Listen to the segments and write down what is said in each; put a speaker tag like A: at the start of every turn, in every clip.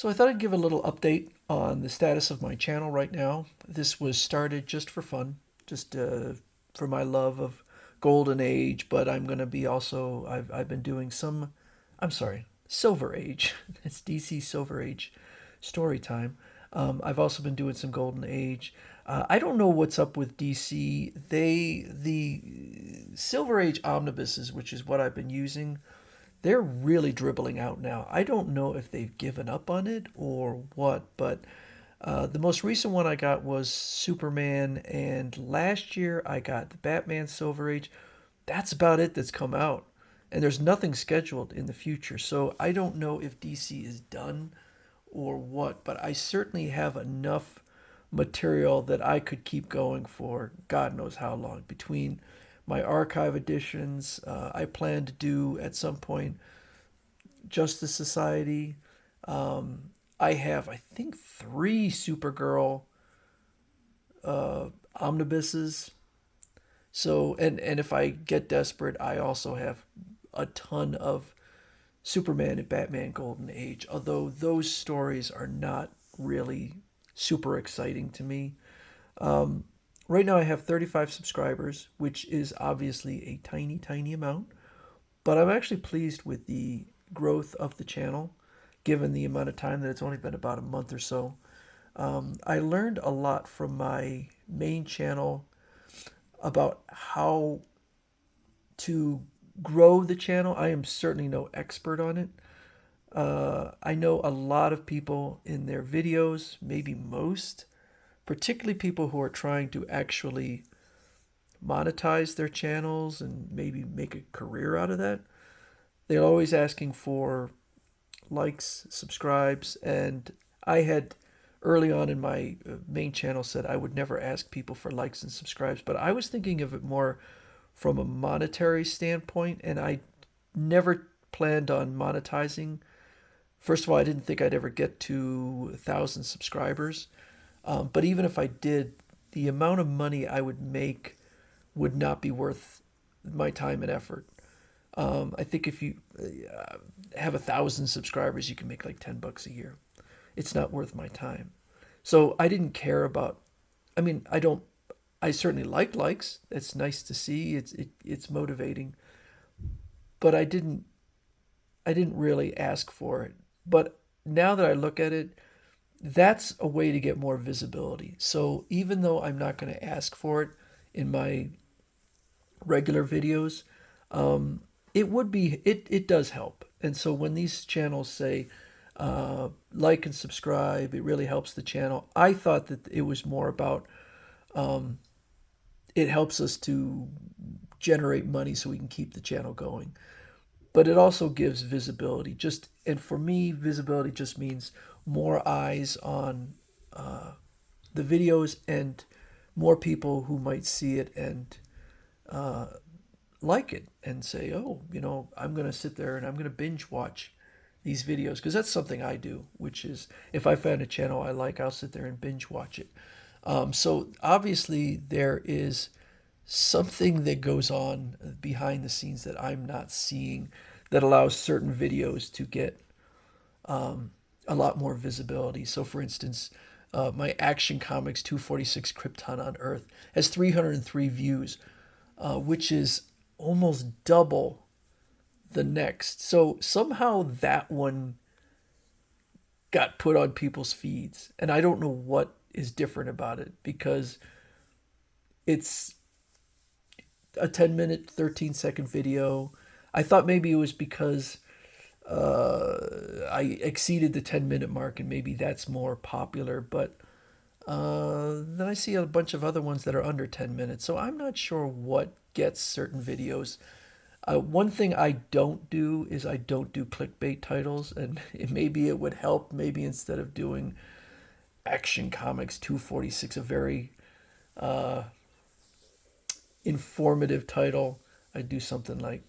A: So I thought I'd give a little update on the status of my channel right now. This was started just for fun, just for my love of Golden Age, but I'm going to be also, I've been doing some, I'm sorry, Silver Age. It's DC Silver Age story time. I've also been doing some Golden Age. I don't know what's up with DC. The Silver Age omnibuses, which is what I've been using, they're really dribbling out now. I don't know if they've given up on it or what, but the most recent one I got was Superman, and last year I got the Batman Silver Age. That's about it that's come out. And there's nothing scheduled in the future. So I don't know if DC is done or what, but I certainly have enough material that I could keep going for God knows how long. Between my archive editions, I plan to do at some point Justice Society. I have, I think, three Supergirl omnibuses. So, and if I get desperate, I also have a ton of Superman and Batman Golden Age, although those stories are not really super exciting to me. Right now, I have 35 subscribers, which is obviously a tiny, tiny amount, but I'm actually pleased with the growth of the channel, given the amount of time that it's only been about a month or so. I learned a lot from my main channel about how to grow the channel. I am certainly no expert on it. I know a lot of people in their videos, maybe most, particularly people who are trying to actually monetize their channels and maybe make a career out of that. They're always asking for likes, subscribes, and I had early on in my main channel said I would never ask people for likes and subscribes, but I was thinking of it more from a monetary standpoint, and I never planned on monetizing. First of all, I didn't think I'd ever get to 1,000 subscribers, but even if I did, the amount of money I would make would not be worth my time and effort. I think if you have 1,000 subscribers, you can make like $10 a year. It's not worth my time. So I didn't care about. I mean, I don't. I certainly like likes. It's nice to see. It's motivating. But I didn't. I didn't really ask for it. But now that I look at it, that's a way to get more visibility. So even though I'm not going to ask for it in my regular videos, it would be it does help. And so when these channels say like and subscribe, it really helps the channel. I thought that it was more about it helps us to generate money so we can keep the channel going. But it also gives visibility. Just and for me, visibility just means more eyes on the videos and more people who might see it and like it and say, oh, I'm going to sit there and I'm going to binge watch these videos because that's something I do, which is if I find a channel I like, I'll sit there and binge watch it. So obviously there is something that goes on behind the scenes that I'm not seeing that allows certain videos to get a lot more visibility. So, for instance, my Action Comics 246 Krypton on Earth has 303 views, which is almost double the next. So somehow that one got put on people's feeds, and I don't know what is different about it because it's a 10-minute, 13-second video. I thought maybe it was because I exceeded the 10-minute mark and maybe that's more popular, but then I see a bunch of other ones that are under 10 minutes. So I'm not sure what gets certain videos. One thing I don't do is I don't do clickbait titles, and maybe it would help. Maybe instead of doing Action Comics 246, a very informative title, I do something like,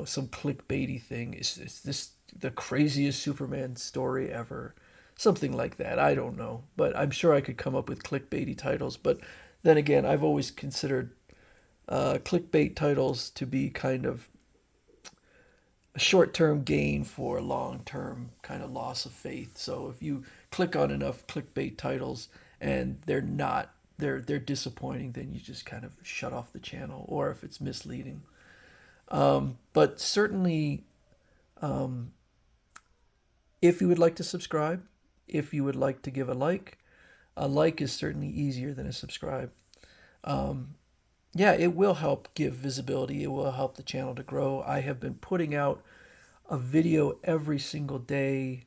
A: some clickbaity thing. Is this the craziest Superman story ever? Something like that. I don't know. But I'm sure I could come up with clickbaity titles. But then again, I've always considered clickbait titles to be kind of short-term gain for long-term kind of loss of faith. So if you click on enough clickbait titles and they're disappointing, then you just kind of shut off the channel, or if it's misleading. But certainly, if you would like to subscribe, if you would like to give a like is certainly easier than a subscribe. Yeah, it will help give visibility. It will help the channel to grow. I have been putting out a video every single day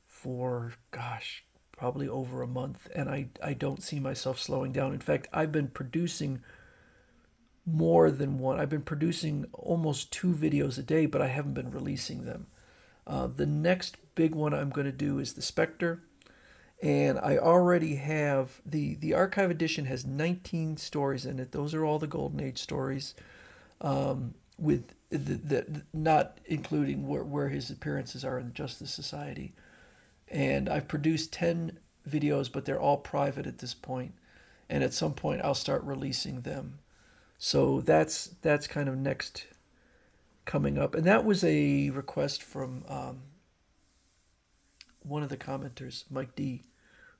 A: for, gosh, probably over a month, and I don't see myself slowing down. In fact, I've been producing more than one. I've been producing almost 2 videos a day, but I haven't been releasing them. The next big one I'm going to do is the Spectre, and I already have the archive edition has 19 stories in it. Those are all the Golden Age stories, with the not including where his appearances are in the Justice Society. And I've produced 10 videos, but they're all private at this point. And at some point, I'll start releasing them. So that's kind of next coming up. And that was a request from one of the commenters, Mike D,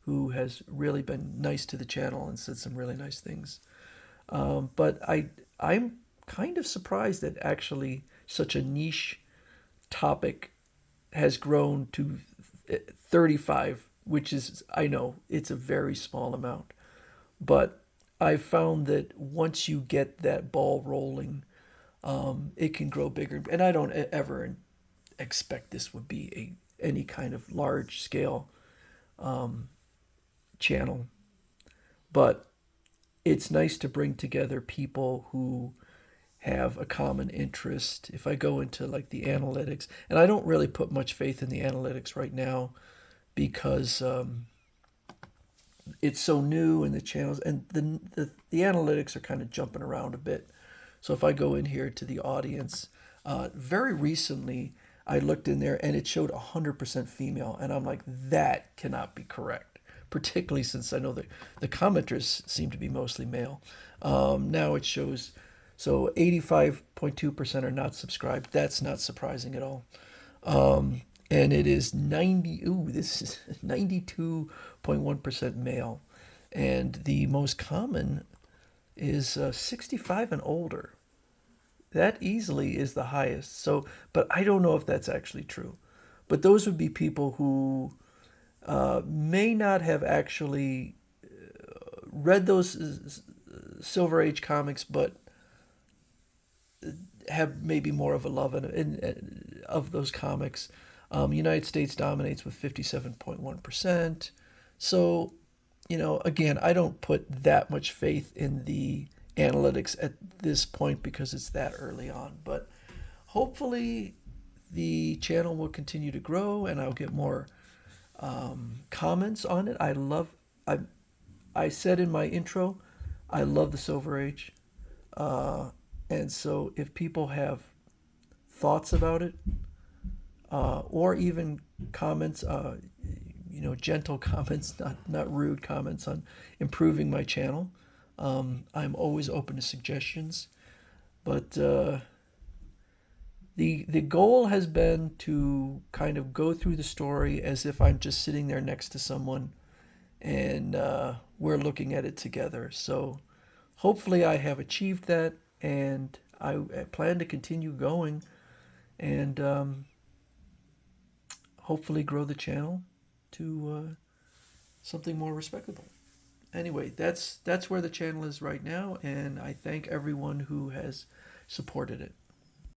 A: who has really been nice to the channel and said some really nice things. But I'm kind of surprised that actually such a niche topic has grown to 35, which is, I know it's a very small amount, but I've found that once you get that ball rolling, it can grow bigger. And I don't ever expect this would be any kind of large scale channel, but it's nice to bring together people who have a common interest. If I go into like the analytics, and I don't really put much faith in the analytics right now because it's so new in the channels, and the analytics are kind of jumping around a bit. So if I go in here to the audience, very recently I looked in there and it showed 100% female, and I'm like, that cannot be correct, particularly since I know that the commenters seem to be mostly male. Now it shows, so 85.2% are not subscribed. That's not surprising at all. And it is 92.1% male. And the most common is 65 and older. That easily is the highest. So, but I don't know if that's actually true. But those would be people who may not have actually read those Silver Age comics, but have maybe more of a love of those comics. United States dominates with 57.1%. So, again, I don't put that much faith in the analytics at this point because it's that early on. But hopefully the channel will continue to grow and I'll get more comments on it. I said in my intro, I love the Silver Age. And so if people have thoughts about it, or even comments, gentle comments, not rude comments on improving my channel, I'm always open to suggestions. But the goal has been to kind of go through the story as if I'm just sitting there next to someone and we're looking at it together. So hopefully I have achieved that, and I plan to continue going and hopefully grow the channel to something more respectable. Anyway, that's where the channel is right now, and I thank everyone who has supported it.